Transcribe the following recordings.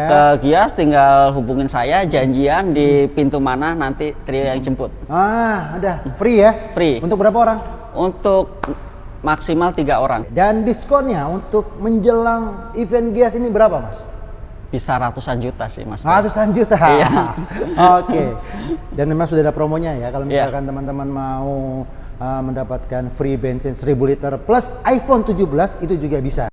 Ke Gias tinggal hubungin saya, janjian di pintu mana nanti trio yang jemput. Ada free ya? Free. Untuk berapa orang? Untuk maksimal 3 orang. Dan diskonnya untuk menjelang event Gias ini berapa, Mas? Bisa ratusan juta sih, Mas. Ratusan juta. Iya. Oke. Dan memang sudah ada promonya ya. Kalau misalkan teman-teman mau mendapatkan free bensin 1000 liter plus iPhone 17 itu juga bisa.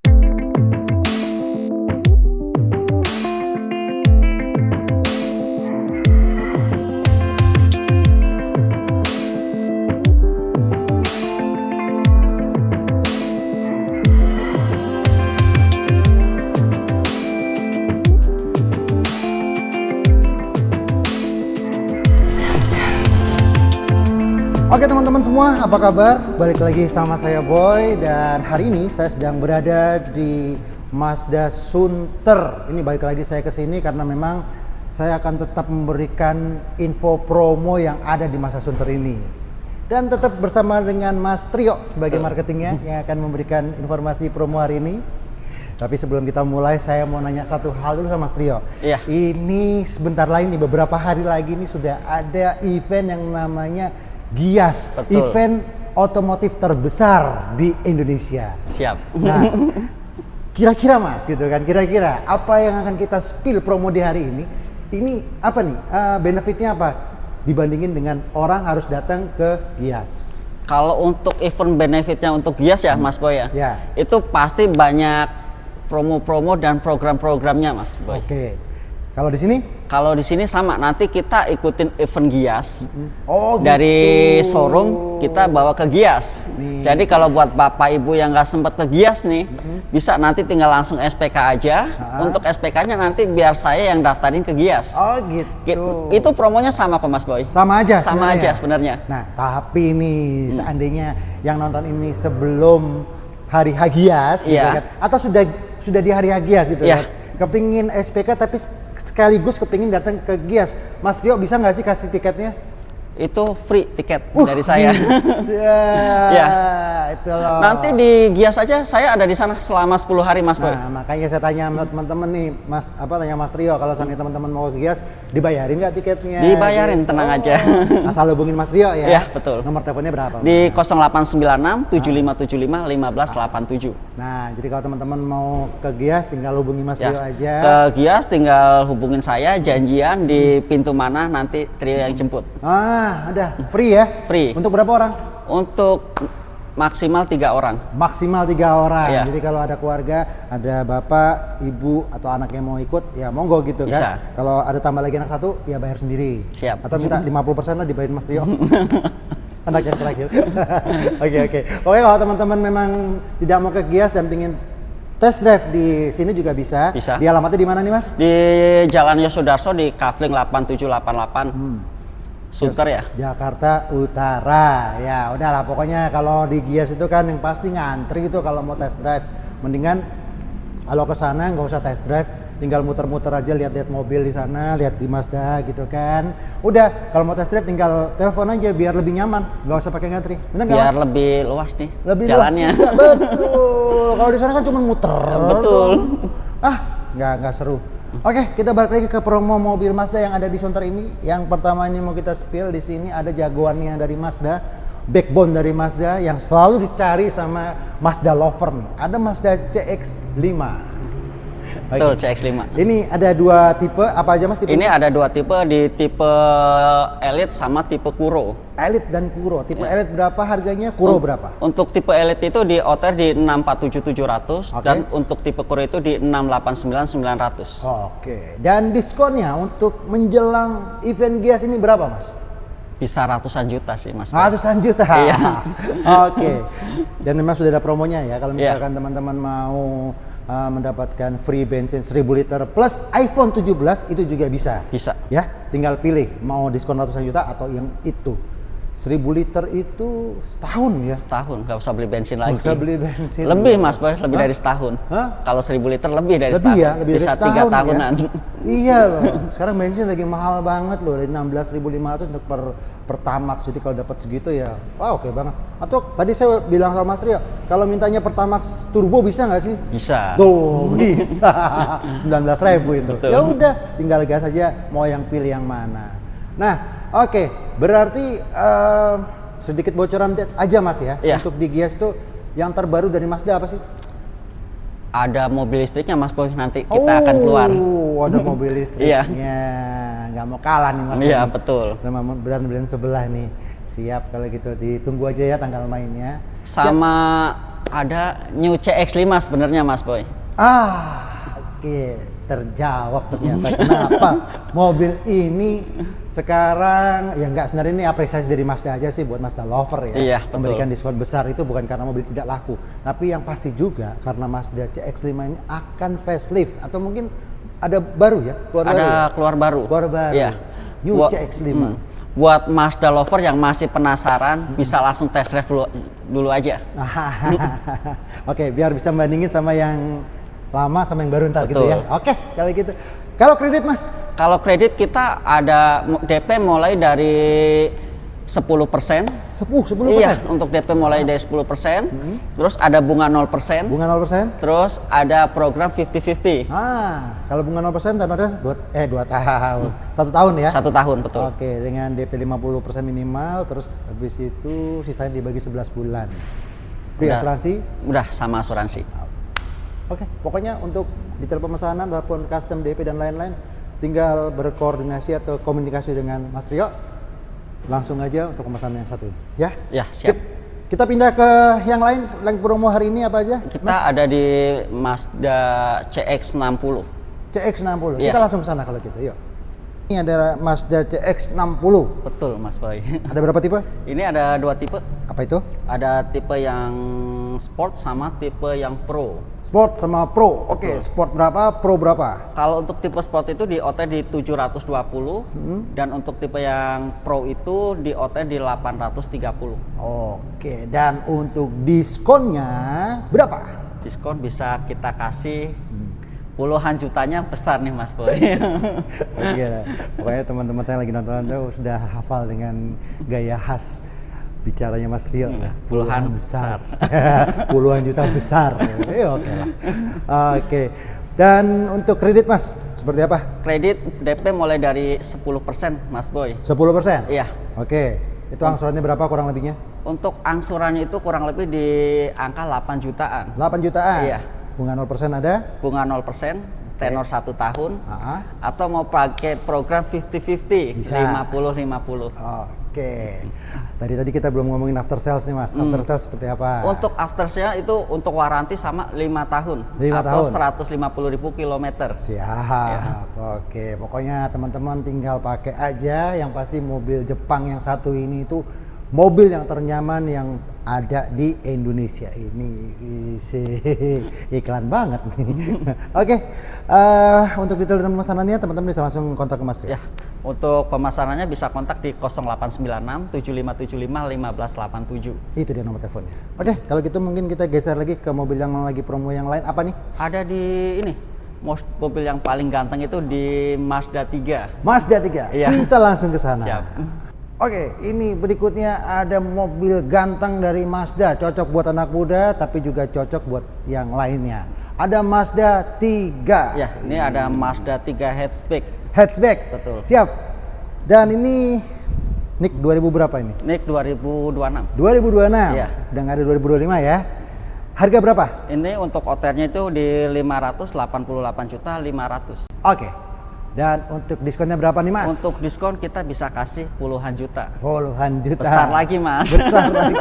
Oke teman-teman semua, apa kabar? Balik lagi sama saya Boy, dan hari ini saya sedang berada di Mazda Sunter. Ini balik lagi saya ke sini karena memang saya akan tetap memberikan info promo yang ada di Mazda Sunter ini. Dan tetap bersama dengan Mas Trio sebagai marketingnya yang akan memberikan informasi promo hari ini. Tapi sebelum kita mulai, saya mau nanya satu hal dulu sama Mas Trio. Iya. Ini sebentar lagi nih, beberapa hari lagi nih sudah ada event yang namanya Gias, Betul. event otomotif terbesar di Indonesia. Siap. Nah, kira-kira Mas gitu kan, kira-kira apa yang akan kita spill promo di hari ini? Ini apa nih, benefitnya apa dibandingin dengan orang harus datang ke Gias? Kalau untuk event benefitnya untuk Gias ya, Mas Boy ya. Ya. Itu pasti banyak promo-promo dan program-programnya, Mas Boy. Oke. Kalau di sini? Kalau di sini sama, nanti kita ikutin event Gias. Oh, dari gitu. showroom kita bawa ke Gias. Nih. Jadi kalau buat Bapak Ibu yang nggak sempat ke Gias nih, bisa nanti tinggal langsung SPK aja. Untuk SPK-nya nanti biar saya yang daftarin ke Gias. Oh gitu. Itu promonya sama kok Mas Boy? Sama aja. Sama aja sebenarnya. Nah, tapi nih seandainya yang nonton ini sebelum hari Gias gitu Iya. kan, atau sudah di hari Gias gitu Iya. kan, kepingin SPK tapi sekaligus kepingin datang ke Gias, Mas Trio bisa nggak sih kasih tiketnya? Itu free tiket dari saya. Ya, itu loh. Nanti di Gias aja saya ada di sana selama 10 hari Mas Boy. Nah, makanya saya tanya sama teman-teman nih, tanya Mas Trio, kalau seandainya teman-teman mau ke Gias, dibayarin nggak tiketnya? Dibayarin, tenang aja. Asal hubungin Mas Trio ya. Iya, betul. Nomor teleponnya berapa? Di 0896 7575 1587. Nah, jadi kalau teman-teman mau ke Gias tinggal hubungi Mas Trio aja. Ke Gias tinggal hubungin saya, janjian di pintu mana nanti trio yang jemput. Ada free ya? Free. Untuk berapa orang? Untuk maksimal 3 orang. Maksimal 3 orang. Iya. Jadi kalau ada keluarga, ada bapak, ibu atau anak yang mau ikut, ya monggo gitu Bisa. kan. Kalau ada tambah lagi anak satu, ya bayar sendiri. Siap. Atau minta 50% lah dibayarin Mas Trio. Anak yang terakhir. Oke. Oke, kalau teman-teman memang tidak mau ke Gias dan pingin test drive di sini juga bisa. Bisa. Di alamatnya di mana nih Mas? Di Jalan Yosudarso di Kavling 8788. Sunter ya? Jakarta Utara. Ya udahlah, pokoknya kalau di Gias itu kan yang pasti ngantri itu kalau mau test drive. Mendingan kalau ke sana nggak usah test drive, tinggal muter-muter aja, lihat-lihat mobil di sana, lihat di Mazda gitu kan. Udah, kalau mau test drive tinggal telepon aja biar lebih nyaman, nggak usah pakai ngantri. Bener nggak, Biar Mas? lebih luas nih Lebih jalannya. luas juga, betul. Kalau di sana kan cuma muter. Betul. Nggak seru. Oke, kita balik lagi ke promo mobil Mazda yang ada di Sunter ini. Yang pertama ini mau kita spill di sini ada jagoannya dari Mazda, backbone dari Mazda yang selalu dicari sama Mazda lover nih. Ada Mazda CX-5. Betul, CX-5. Ini ada 2 tipe, apa aja Mas tipe? Ini ada 2 tipe, di tipe Elite sama tipe Kuro. Elite dan Kuro. Tipe Elite berapa harganya? Kuro berapa? Untuk tipe Elite itu di OTR di 647700 Oke. dan untuk tipe Kuro itu di 689900. Oke. Dan diskonnya untuk menjelang event Gias ini berapa Mas? Bisa ratusan juta sih Mas. Ratusan juta. Iya. Oke. Dan memang sudah ada promonya ya. Kalau Iya. misalkan teman-teman mau mendapatkan free bensin 1000 liter plus iPhone 17 itu juga bisa. Bisa. Ya, tinggal pilih mau diskon ratusan juta atau yang itu. 1000 liter itu setahun ya. Setahun, nggak usah beli bensin lagi. Nggak usah beli bensin. Lebih Mas Boy, lebih dari setahun. Hah? Kalau 1000 liter lebih dari Lebih setahun. ya, lebih dari Bisa setahun 3 ya. tahunan. Iya loh, sekarang bensin lagi mahal banget loh, dari 16.500 untuk Pertamax. Jadi kalau dapat segitu ya, wah oke banget. Atau tadi saya bilang sama Mas Rio, kalau mintanya Pertamax turbo bisa nggak sih? Bisa. Tuh bisa, 19.000 itu. Betul. Ya udah, tinggal gas aja mau yang pilih yang mana. Nah, oke, berarti sedikit bocoran aja Mas ya, Iya. untuk di Gias tuh yang terbaru dari Mazda apa sih? Ada mobil listriknya Mas Boy, nanti kita akan keluar. Oh, ada mobil listriknya. Nggak mau kalah nih Mas. Iya, nih. betul. Sama brand-brand sebelah nih. Siap kalau gitu, ditunggu aja ya tanggal mainnya. Sama ada New CX-5 sebenarnya Mas Boy. Oke, terjawab ternyata kenapa mobil ini sekarang ya nggak, sebenarnya ini apresiasi dari Mazda aja sih buat Mazda lover ya. Iya, betul. Memberikan diskon besar itu bukan karena mobil tidak laku, tapi yang pasti juga karena Mazda CX-5 ini akan facelift atau mungkin ada baru ya, Keluar baru. Keluar baru. Iya. New Buat- CX-5. Buat Mazda lover yang masih penasaran, bisa langsung test drive dulu aja. Oke, biar bisa bandingin sama yang lama sama yang baru ntar gitu Betul. ya. Oke, kalau gitu. Kalau kredit Mas? Kalau kredit kita ada DP mulai dari 10%. 10%? Iya, untuk DP mulai dari 10%. Terus ada bunga 0%. Bunga 0%? Terus ada program 50-50. Kalau bunga 0% tenor 2 tahun. 1 tahun ya? 1 tahun, betul. Oke, dengan DP 50% minimal, terus habis itu sisanya dibagi 11 bulan. Free Udah. asuransi? Udah sama asuransi. Oke, pokoknya untuk detail pemesanan ataupun custom DP dan lain-lain, tinggal berkoordinasi atau komunikasi dengan Mas Rio. Langsung aja untuk pemesanan yang satu ini, ya? Ya, siap. Kita pindah ke yang lain, yang promo hari ini apa aja? Kita ada di Mazda CX-60. CX-60, Iya. kita langsung ke sana kalau gitu, yuk. Ini ada Mazda CX-60. Betul, Mas Boy. Ada berapa tipe? Ini ada 2 tipe. Apa itu? Ada tipe yang sport sama tipe yang pro. Sport sama Pro. Oke, Sport berapa, Pro berapa? Kalau untuk tipe sport itu di OT di 720 dan untuk tipe yang pro itu di OT di 830. Oke, dan untuk diskonnya berapa? Diskon bisa kita kasih puluhan jutanya, besar nih Mas Boy. Oke, pokoknya teman-teman saya lagi nonton tuh sudah hafal dengan gaya khas bicaranya Mas Rio. Puluhan Puluhan juta besar. Oke lah. Oke. Dan untuk kredit Mas, seperti apa? Kredit DP mulai dari 10% Mas Boy. 10%? Iya. Oke. Itu angsurannya berapa kurang lebihnya? Untuk angsurannya itu kurang lebih di angka 8 jutaan. 8 jutaan? Iya. Bunga 0% ada? Bunga 0%, tenor 1 tahun. Atau mau pakai program 50-50, Bisa. 50-50. Oke. Tadi kita belum ngomongin after sales nih Mas. After sales seperti apa? Untuk after sale itu untuk waranti sama 5 tahun 5 atau tahun. 150.000 kilometer. Siap. Oke, pokoknya teman-teman tinggal pakai aja. Yang pasti mobil Jepang yang satu ini itu mobil yang ternyaman yang ada di Indonesia ini. Iklan banget nih. Oke, untuk detail dan pemesanannya teman-teman bisa langsung kontak ke Mas Rio. Ya, untuk pemesanannya bisa kontak di 0896 7575 1587. Itu dia nomor teleponnya. Oke, kalau gitu mungkin kita geser lagi ke mobil yang lagi promo yang lain. Apa nih? Ada di ini, mobil yang paling ganteng itu di Mazda 3. Mazda 3. Iya. Kita langsung ke sana. Siap. Oke, ini berikutnya ada mobil ganteng dari Mazda, cocok buat anak muda tapi juga cocok buat yang lainnya. Ada Mazda 3. Ya, ini ada Mazda 3 hatchback. Hatchback. Betul. Siap. Dan ini Nick 2000 berapa ini? Nick 2026. 2026. Iya. Udah nggak ada 2025 ya. Harga berapa? Ini untuk OTR-nya itu di 588.500.000. Oke. Dan untuk diskonnya berapa nih Mas? Untuk diskon kita bisa kasih puluhan juta. Puluhan juta. Besar lagi Mas. Besar lagi.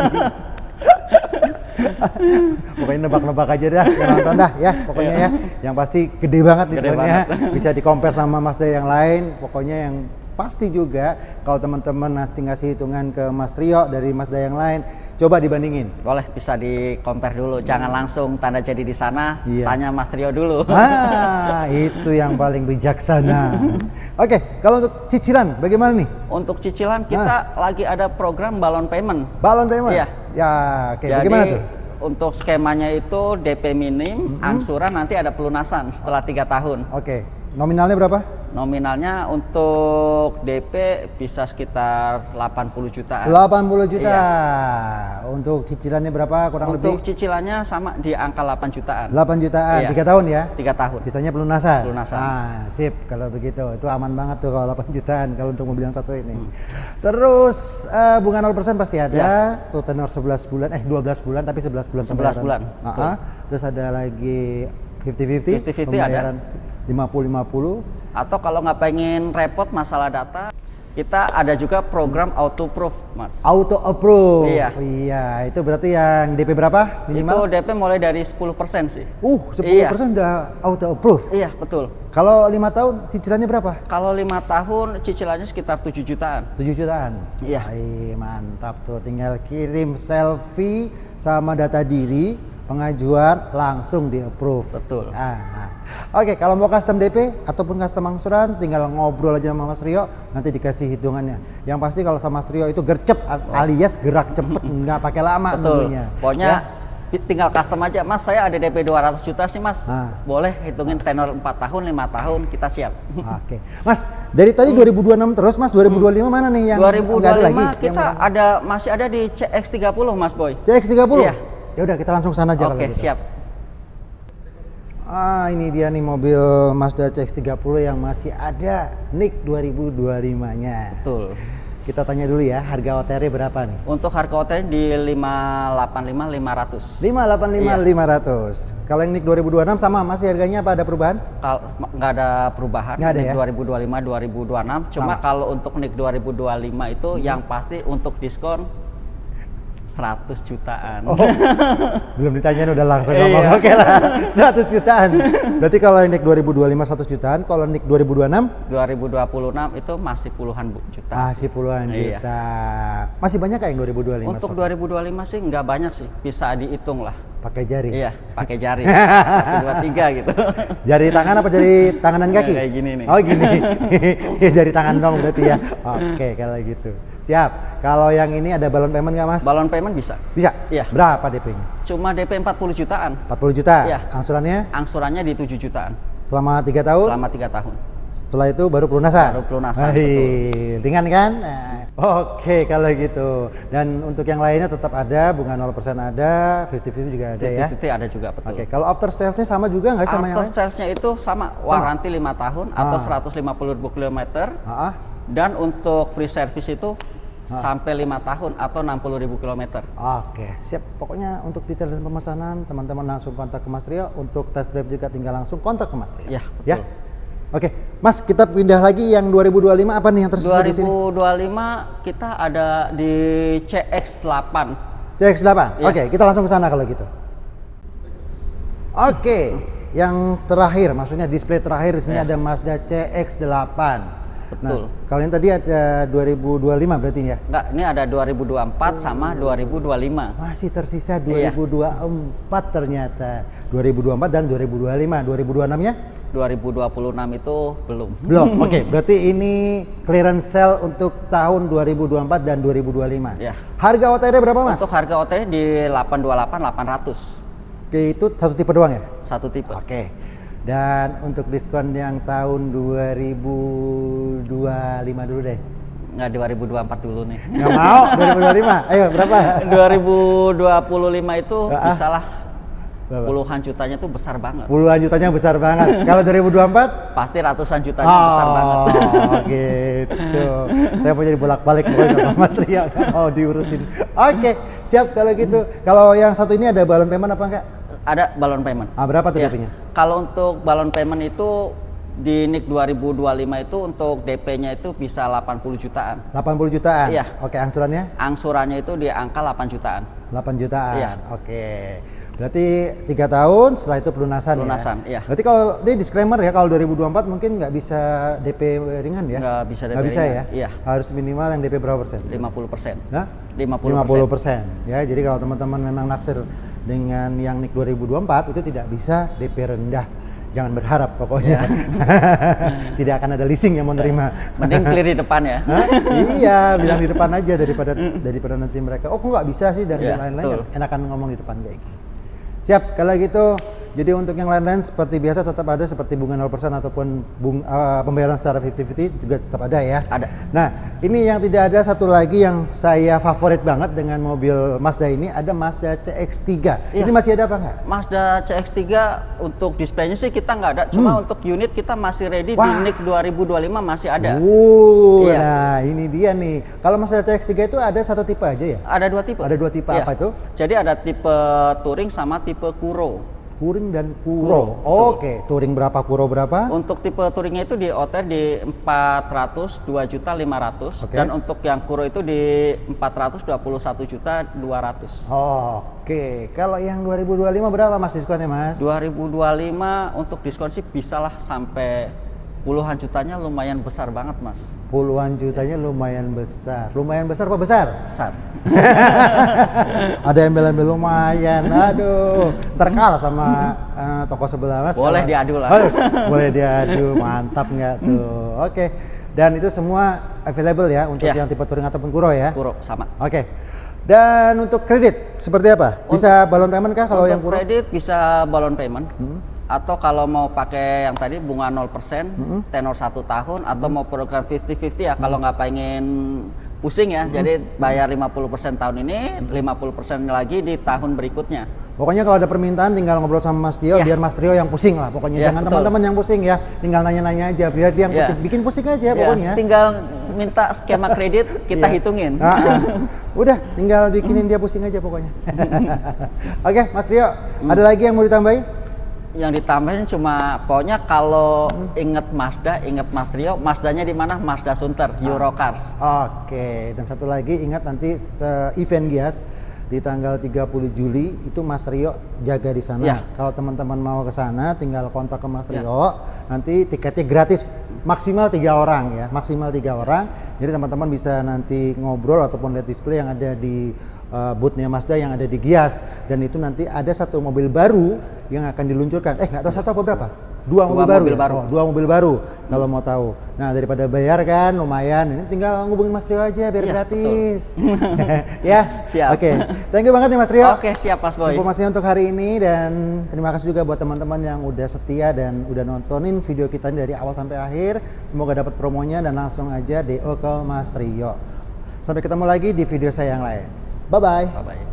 Pokoknya nebak-nebak aja dah, yang nonton dah ya, pokoknya ya. Yang pasti gede banget Gede diskonnya. banget. Bisa di-compare sama Mazda yang lain. Pokoknya yang pasti juga kalau teman-teman nanti ngasih hitungan ke Mas Rio dari Mazda yang lain, coba dibandingin. Boleh, bisa di-compare dulu. Jangan langsung tanda jadi di sana, Iya. tanya Mas Trio dulu. Itu yang paling bijaksana. Oke, kalau untuk cicilan bagaimana nih? Untuk cicilan kita lagi ada program balon payment. Balon payment? Iya. Ya, oke. Jadi Bagaimana tuh? untuk skemanya itu DP minim, angsuran nanti ada pelunasan setelah 3 tahun. Oke. Nominalnya berapa? Nominalnya untuk DP bisa sekitar 80 jutaan. 80 juta. Iya. Untuk cicilannya berapa kurang Untuk lebih? cicilannya sama di angka 8 jutaan. 8 jutaan, Iya. 3 tahun ya? 3 tahun. Sisanya pelunasan. Pelunasan. Ah, sip kalau begitu. Itu aman banget tuh kalau 8 jutaan kalau untuk mobil yang satu ini. Terus bunga 0% pasti ada. Ya. Tuh tenor 11 bulan 12 bulan tapi 11 bulan 11 bulan, pembayaran. Terus ada lagi 50-50 50-50 pembayaran 50-50. Atau kalau nggak pengen repot masalah data, kita ada juga program auto proof, Mas. Auto approve. Iya. Iya, itu berarti yang DP berapa Itu minimal? DP mulai dari 10% sih. 10% udah auto approve. Iya, betul. Kalau 5 tahun cicilannya berapa? Kalau 5 tahun cicilannya sekitar 7 jutaan. 7 jutaan. Iya. Ay, mantap tuh, tinggal kirim selfie sama data diri, pengajuan langsung di approve. Betul. Oke, kalau mau custom DP ataupun custom angsuran tinggal ngobrol aja sama Mas Rio, nanti dikasih hitungannya. Yang pasti kalau sama Mas Rio itu gercep alias gerak cepet, nggak pakai lama Betul. tentunya. Pokoknya Ya? tinggal custom aja. Mas, saya ada DP 200 juta sih, Mas. Ah. Boleh hitungin tenor 4 tahun, 5 tahun, kita siap. Oke, Mas, dari tadi 2026 terus, Mas, 2025 mana nih yang nggak ada lagi? 2025 kita masih ada di CX-30, Mas Boy. CX-30? Iya. Ya udah kita langsung sana aja Oke, kalau gitu. siap. Ini dia nih mobil Mazda CX-30 yang masih ada NIK 2025-nya. Betul. Kita tanya dulu ya, harga OTR berapa nih? Untuk harga hotelnya di 585.500. 585.500. Kalau yang NIK 2026 sama masih harganya apa, ada perubahan? Kalau nggak ada perubahan, Nggak ada NIK ya? 2025 2026. Cuma Sama. kalau untuk NIK 2025 itu yang pasti untuk diskon 100 jutaan. Oh, belum ditanyain udah langsung Iya. ngomong. Oke lah, 100 jutaan. Berarti kalau yang NIK 2025 100 jutaan, kalau NIK 2026 2026 itu masih puluhan juta. masih puluhan Iya. juta. Masih banyak kayak yang 2025? Untuk 2025 sih nggak banyak sih, bisa dihitung lah. pakai jari. Iya, pakai jari. 1, 2, 3 gitu. Jari tangan apa jari tangan dan kaki? Kayak gini nih. Oh gini. Ya, jari tangan dong berarti ya. Oke, kalau gitu. Siap. Kalau yang ini ada balon payment nggak, Mas? Balon payment bisa. Bisa? Iya. Berapa DP-nya? Cuma DP 40 jutaan. 40 juta? Iya. Angsurannya Angsurannya di 7 jutaan selama 3 tahun? selama 3 tahun. Setelah itu baru pelunasan? Baru pelunasan, Ringan kan? Nah, oke kalau gitu. Dan untuk yang lainnya tetap ada, bunga 0% ada, 50-50 juga ada ya? 50-50 ada juga, betul. Oke, kalau after sales-nya sama juga nggak sama yang After lain? sales-nya itu sama, waranti 5 tahun atau 150.000 km. Ah, Dan untuk free service itu sampai 5 tahun atau 60.000 km. Oke, siap. Pokoknya untuk detail dan pemesanan, teman-teman langsung kontak ke Mas Rio. Untuk test drive juga tinggal langsung kontak ke Mas Rio. Iya, Ya. betul. Oke, Mas, kita pindah lagi yang 2025 apa nih yang tersisa di sini? 2025 kita ada di CX-8. CX-8. Iya. Oke, kita langsung ke sana kalau gitu. Oke, yang terakhir, maksudnya display terakhir di sini Iya. ada Mazda CX-8. Betul. Nah, kalau yang tadi ada 2025 berarti ya? Enggak, ini ada 2024 sama 2025. Masih tersisa Iya. 2024 ternyata. 2024 dan 2025. 2026-nya? 2026 itu belum. Belum. Oke, berarti ini clearance sale untuk tahun 2024 dan 2025. Iya. Harga OTR berapa, Mas? Untuk harga OT di 828 800. Oke, itu satu tipe doang ya? Satu tipe. Oke. Dan untuk diskon yang tahun 2025 dulu deh. Nggak 2024 dulu nih. Nggak mau, 2025. Ayo, berapa? 2025 itu bisalah Berapa? puluhan jutanya tuh besar banget. Puluhan jutanya besar banget. Kalau 2024? Pasti ratusan jutanya besar banget. Oh, gitu. Saya mau jadi bolak-balik pokoknya sama Mas Ria. Oh, diurutin. Oke, siap kalau gitu. Kalau yang satu ini ada balon payment apa enggak? Ada balon payment. Berapa tuh Ya. DP-nya? Kalau untuk balon payment itu di NIK 2025 itu untuk DP-nya itu bisa 80 jutaan. 80 jutaan? Iya. Oke, angsurannya? Angsurannya itu di angka 8 jutaan. 8 jutaan? Iya. Oke. Berarti 3 tahun, setelah itu pelunasan, Pelunasan, ya? iya. Berarti kalau ini disclaimer ya, kalau 2024 mungkin nggak bisa DP ringan ya? Nggak bisa DP Nggak bisa ringan, ya? iya. Harus minimal yang DP berapa persen? 50%. Hah? 50%. Ya, jadi kalau teman-teman memang naksir dengan yang NIK 2024 itu tidak bisa DP rendah. Jangan berharap pokoknya. Tidak akan ada leasing yang mau nerima. Mending clear di depan ya. Hah? Iya, bilang di depan aja daripada nanti mereka, oh kok nggak bisa sih dan Iya, lain-lain, betul. enakan ngomong di depan kayak gini. Siap, kalau gitu Jadi untuk yang lain-lain seperti biasa tetap ada seperti bunga 0% ataupun pembayaran secara 50-50 juga tetap ada ya. Ada. Nah, ini yang tidak ada satu lagi yang saya favorit banget dengan mobil Mazda ini, ada Mazda CX-3. Iya. Ini masih ada apa nggak? Mazda CX-3 untuk displaynya sih kita nggak ada, cuma untuk unit kita masih ready. Wah. Di NIK 2025 masih ada. Iya. Iya. Nah ini dia nih. Kalau Mazda CX-3 itu ada satu tipe aja ya? Ada 2 tipe. Ada 2 tipe, Iya. apa itu? Jadi ada tipe Touring sama tipe Kuro. Touring dan Kuro. Kuro, Oke, Touring berapa, Kuro berapa? Untuk tipe Touringnya itu di OTR di 402.500.000 Oke. dan untuk yang Kuro itu di 421.200.000. Oke, kalau yang 2025 berapa Mas diskonnya Mas? 2025 untuk diskon sih bisalah sampai puluhan jutanya, lumayan besar banget Mas. Puluhan jutanya lumayan besar. Lumayan besar apa besar? Besar. Ada embel-embel lumayan. Aduh, terkalah sama toko sebelah Mas. Boleh Kalau- diadu lah. Oh, boleh diadu, mantap nggak tuh? Oke. Dan itu semua available ya untuk Iya. yang tipe Touring ataupun Kuro ya? Kuro sama. Oke. Dan untuk kredit seperti apa? Bisa balon payment kah kalau Untuk yang Kuro? kredit bisa balon payment. Atau kalau mau pakai yang tadi bunga 0%, tenor 1 tahun, atau mau program 50-50 ya, kalau nggak pengen pusing ya, jadi bayar 50% tahun ini, 50% lagi di tahun berikutnya. Pokoknya kalau ada permintaan tinggal ngobrol sama Mas Tio, Ya. biar Mas Tio yang pusing lah. Pokoknya Ya, jangan betul. teman-teman yang pusing ya, tinggal nanya-nanya aja, biar dia yang Ya. pusing. Bikin pusing aja Ya, pokoknya. tinggal minta skema kredit, kita Iya. hitungin. Udah, tinggal bikinin dia pusing aja pokoknya. Oke, Mas Tio, ada lagi yang mau ditambahin? Yang ditambahin cuma pokoknya kalau inget Mazda, inget Mas Trio, Mazdanya di mana? Mazda Sunter, Eurocars. Oke, dan satu lagi ingat nanti event Gias di tanggal 30 Juli itu Mas Rio jaga di sana. Ya. Kalau teman-teman mau ke sana tinggal kontak ke Mas Ya. Rio. Nanti tiketnya gratis maksimal 3 orang ya, maksimal 3 orang. Jadi teman-teman bisa nanti ngobrol ataupun lihat display yang ada di boothnya Mazda yang ada di Gias, dan itu nanti ada satu mobil baru yang akan diluncurkan. Nggak tahu satu apa berapa? Dua mobil baru. mobil Ya? baru. Oh, 2 mobil baru kalau mau tahu. Nah daripada bayar kan lumayan, ini tinggal ngubungin Mas Rio aja biar Iya, gratis. Ya, Siap. Oke, thank you banget nih Mas Rio. Oke, siap Mas Boy. Informasinya untuk hari ini, dan terima kasih juga buat teman-teman yang udah setia dan udah nontonin video kita ini dari awal sampai akhir. Semoga dapat promonya dan langsung aja DO ke Mas Rio. Sampai ketemu lagi di video saya yang lain. Bye bye. Bye-bye.